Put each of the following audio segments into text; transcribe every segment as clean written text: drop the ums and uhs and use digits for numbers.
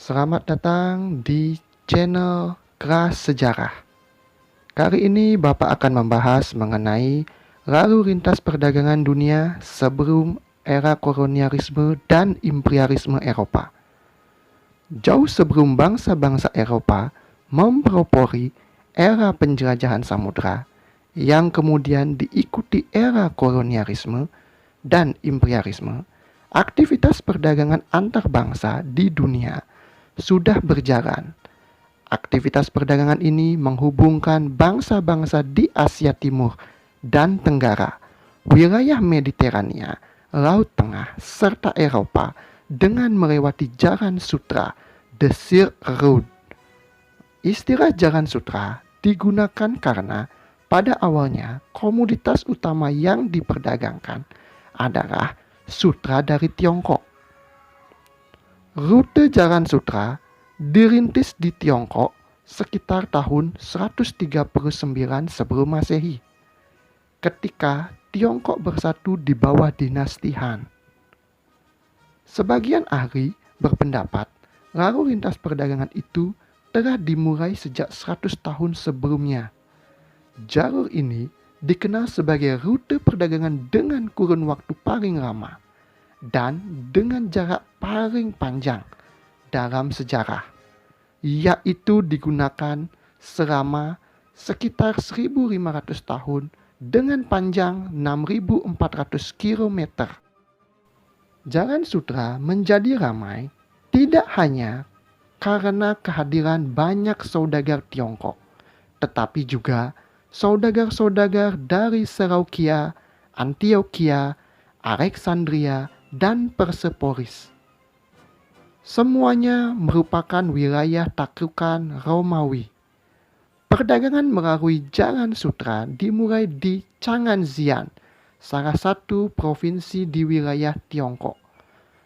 Selamat datang di channel Kelas Sejarah. Kali ini Bapak akan membahas mengenai lalu lintas perdagangan dunia sebelum era kolonialisme dan imperialisme Eropa. Jauh sebelum bangsa-bangsa Eropa mempelopori era penjelajahan samudra yang kemudian diikuti era kolonialisme dan imperialisme, aktivitas perdagangan antar bangsa di dunia sudah berjalan. Aktivitas perdagangan ini menghubungkan bangsa-bangsa di Asia Timur dan Tenggara, wilayah Mediterania, Laut Tengah, serta Eropa dengan melewati Jalan Sutra, the Silk Road. Istilah Jalan Sutra digunakan karena pada awalnya komoditas utama yang diperdagangkan adalah sutra dari Tiongkok. Rute Jalan Sutra dirintis di Tiongkok sekitar tahun 139 sebelum Masehi, ketika Tiongkok bersatu di bawah dinasti Han. Sebagian ahli berpendapat lalu lintas perdagangan itu telah dimulai sejak 100 tahun sebelumnya. Jalur ini dikenal sebagai rute perdagangan dengan kurun waktu paling lama dan dengan jarak paling panjang dalam sejarah, yaitu digunakan selama sekitar 1.500 tahun dengan panjang 6.400 km. Jalan Sutra menjadi ramai tidak hanya karena kehadiran banyak saudagar Tiongkok, tetapi juga saudagar-saudagar dari Seleukia, Antioquia, Alexandria, dan Persepolis. Semuanya merupakan wilayah taklukan Romawi. Perdagangan melalui Jalan Sutra dimulai di Chang'an, salah satu provinsi di wilayah Tiongkok,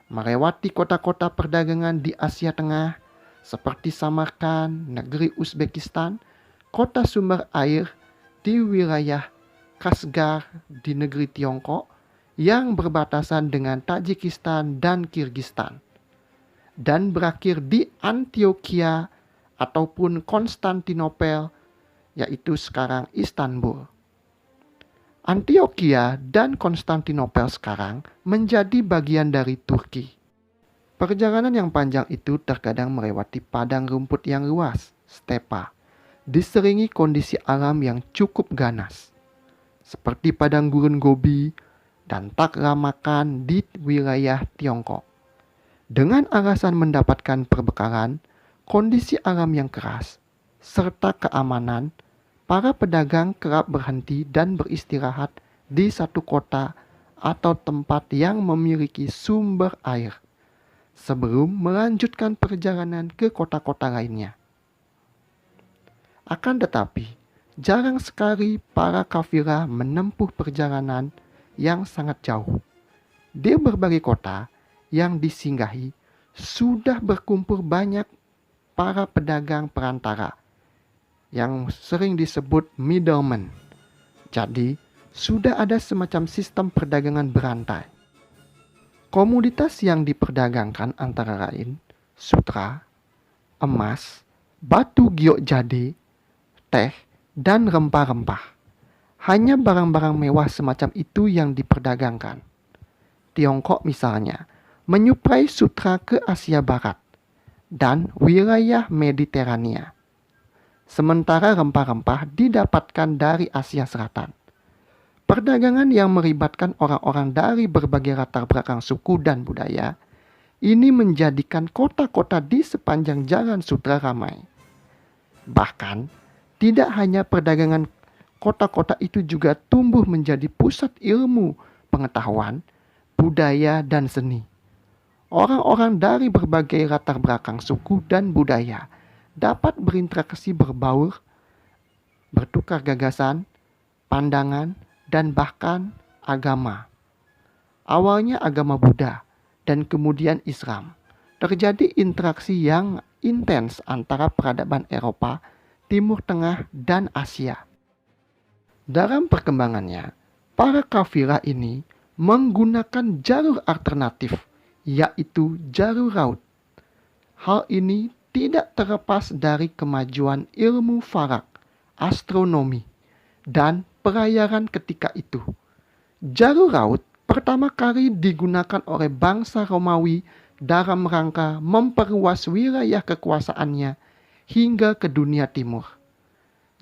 melewati kota-kota perdagangan di Asia Tengah seperti Samarkand, negeri Uzbekistan, kota sumber air di wilayah Kashgar di negeri Tiongkok yang berbatasan dengan Tajikistan dan Kirgistan, dan berakhir di Antioquia ataupun Konstantinopel, yaitu sekarang Istanbul. Antioquia dan Konstantinopel sekarang menjadi bagian dari Turki. Perjalanan yang panjang itu terkadang melewati padang rumput yang luas, stepa, diselingi kondisi alam yang cukup ganas, seperti padang gurun Gobi dan Taklamakan di wilayah Tiongkok. Dengan alasan mendapatkan perbekalan, kondisi alam yang keras, serta keamanan, para pedagang kerap berhenti dan beristirahat di satu kota atau tempat yang memiliki sumber air, sebelum melanjutkan perjalanan ke kota-kota lainnya. Akan tetapi, jarang sekali para kafilah menempuh perjalanan yang sangat jauh. Di berbagai kota yang disinggahi, sudah berkumpul banyak para pedagang perantara yang sering disebut middlemen. Jadi, sudah ada semacam sistem perdagangan berantai. Komoditas yang diperdagangkan antara lain sutra, emas, batu giok jade, teh, dan rempah-rempah. Hanya barang-barang mewah semacam itu yang diperdagangkan. Tiongkok misalnya menyuplai sutra ke Asia Barat dan wilayah Mediterania, sementara rempah-rempah didapatkan dari Asia Selatan. Perdagangan yang melibatkan orang-orang dari berbagai latar belakang suku dan budaya ini menjadikan kota-kota di sepanjang Jalan Sutra ramai. Bahkan, tidak hanya perdagangan, kota-kota itu juga tumbuh menjadi pusat ilmu, pengetahuan, budaya, dan seni. Orang-orang dari berbagai latar belakang suku dan budaya dapat berinteraksi, berbaur, bertukar gagasan, pandangan, dan bahkan agama. Awalnya agama Buddha dan kemudian Islam. Terjadi interaksi yang intens antara peradaban Eropa, Timur Tengah, dan Asia. Dalam perkembangannya, para kafilah ini menggunakan jalur alternatif, yaitu jalur laut. Hal ini tidak terlepas dari kemajuan ilmu falak, astronomi, dan pelayaran ketika itu. Jalur laut pertama kali digunakan oleh bangsa Romawi dalam rangka memperluas wilayah kekuasaannya hingga ke dunia timur.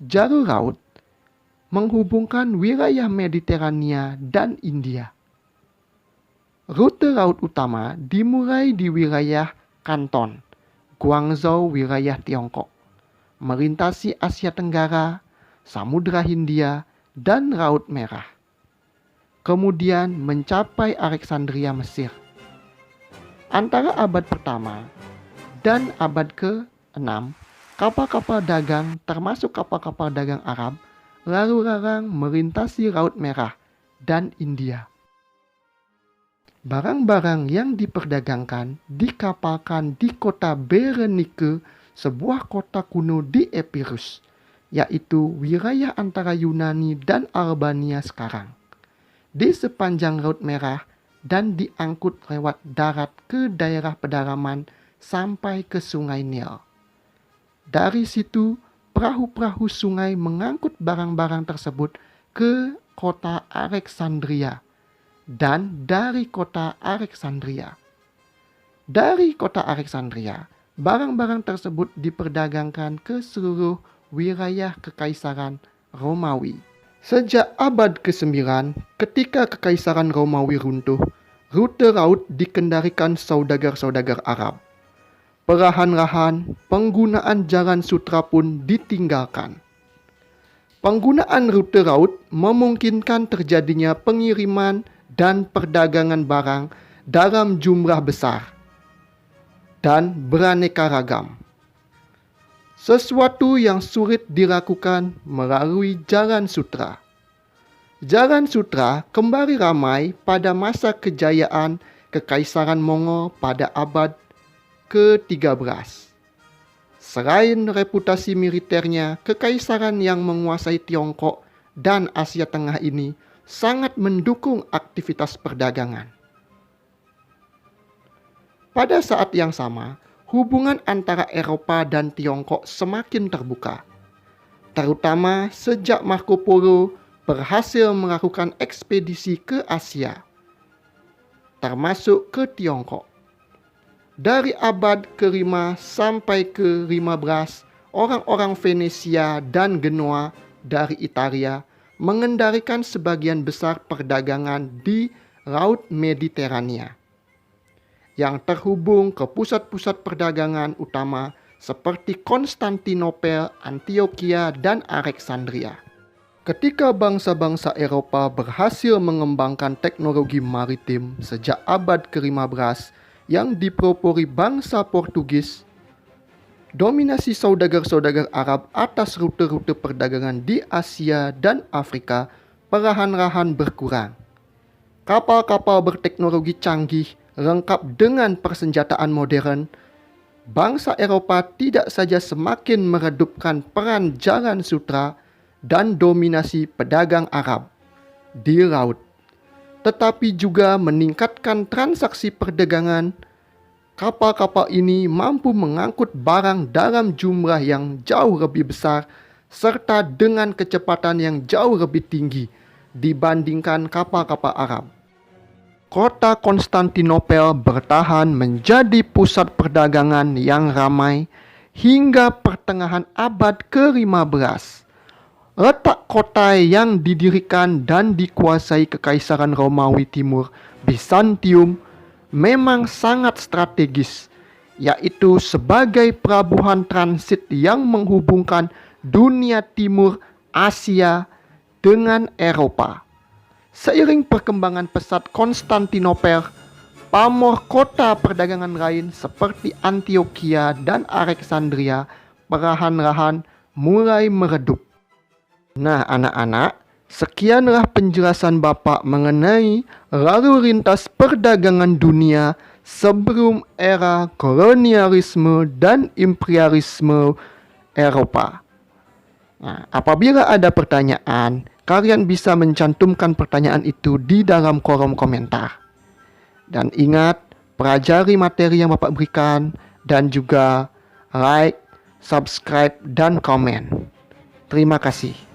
Jalur laut menghubungkan wilayah Mediterania dan India. Rute laut utama dimulai di wilayah Kanton, Guangzhou, wilayah Tiongkok, melintasi Asia Tenggara, Samudra Hindia, dan Laut Merah. Kemudian mencapai Alexandria, Mesir. Antara abad pertama dan abad ke-6, kapal-kapal dagang termasuk kapal-kapal dagang Arab lalu lalang melintasi Laut Merah dan India. Barang-barang yang diperdagangkan dikapalkan di kota Berenike, sebuah kota kuno di Epirus, yaitu wilayah antara Yunani dan Albania sekarang, di sepanjang Laut Merah, dan diangkut lewat darat ke daerah pedalaman sampai ke Sungai Nil. Dari situ, perahu-perahu sungai mengangkut barang-barang tersebut ke kota Alexandria, dan dari kota Alexandria. Dari kota Alexandria, barang-barang tersebut diperdagangkan ke seluruh wilayah Kekaisaran Romawi. Sejak abad ke-9, ketika Kekaisaran Romawi runtuh, rute laut dikendalikan saudagar-saudagar Arab. Perlahan-lahan, penggunaan jalan sutra pun ditinggalkan. Penggunaan rute laut memungkinkan terjadinya pengiriman dan perdagangan barang dalam jumlah besar dan beraneka ragam. Sesuatu yang sulit dilakukan melalui jalan sutra. Jalan sutra kembali ramai pada masa kejayaan Kekaisaran Mongol pada abad ke-13. Selain reputasi militernya, kekaisaran yang menguasai Tiongkok dan Asia Tengah ini sangat mendukung aktivitas perdagangan. Pada saat yang sama, hubungan antara Eropa dan Tiongkok semakin terbuka, terutama sejak Marco Polo berhasil melakukan ekspedisi ke Asia, termasuk ke Tiongkok. Dari abad ke-5 sampai ke-15, orang-orang Venesia dan Genoa dari Italia mengendalikan sebagian besar perdagangan di Laut Mediterania, yang terhubung ke pusat-pusat perdagangan utama seperti Konstantinopel, Antioquia, dan Alexandria. Ketika bangsa-bangsa Eropa berhasil mengembangkan teknologi maritim sejak abad ke-15 yang dipelopori bangsa Portugis, dominasi saudagar-saudagar Arab atas rute-rute perdagangan di Asia dan Afrika perlahan-lahan berkurang. Kapal-kapal berteknologi canggih lengkap dengan persenjataan modern, bangsa Eropa tidak saja semakin meredupkan peran jalan sutra dan dominasi pedagang Arab di laut, tetapi juga meningkatkan transaksi perdagangan. Kapal-kapal ini mampu mengangkut barang dalam jumlah yang jauh lebih besar serta dengan kecepatan yang jauh lebih tinggi dibandingkan kapal-kapal Arab. Kota Konstantinopel bertahan menjadi pusat perdagangan yang ramai hingga pertengahan abad ke-15. Letak kota yang didirikan dan dikuasai Kekaisaran Romawi Timur, Bizantium, memang sangat strategis, yaitu sebagai pelabuhan transit yang menghubungkan dunia timur Asia dengan Eropa. Seiring perkembangan pesat Konstantinopel, pamor kota perdagangan lain seperti Antioquia dan Alexandria perlahan-lahan mulai meredup. Nah anak-anak, sekianlah penjelasan Bapak mengenai lalu lintas perdagangan dunia sebelum era kolonialisme dan imperialisme Eropa. Nah, apabila ada pertanyaan, kalian bisa mencantumkan pertanyaan itu di dalam kolom komentar. Dan ingat, pelajari materi yang Bapak berikan dan juga like, subscribe, dan komen. Terima kasih.